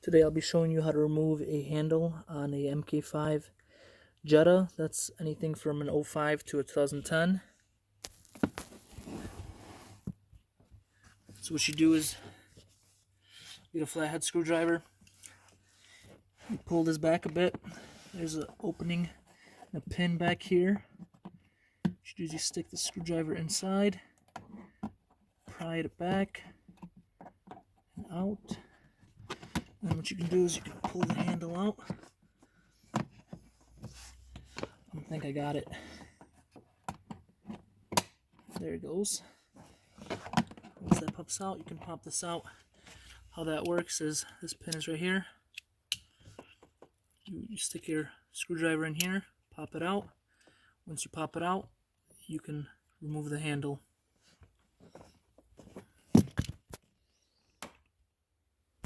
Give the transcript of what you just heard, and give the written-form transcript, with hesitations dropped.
Today I'll be showing you how to remove a handle on a MK5 Jetta. That's anything from an 05 to a 2010. So what you do is you get a flathead screwdriver. You pull this back a bit. There's an opening and a pin back here. What you do is you stick the screwdriver inside, pry it back and out. And then what you can do is you can pull the handle out. I think I got it. There it goes. Once that pops out, you can pop this out. How that works is this pin is right here. You stick your screwdriver in here, pop it out. Once you pop it out, you can remove the handle.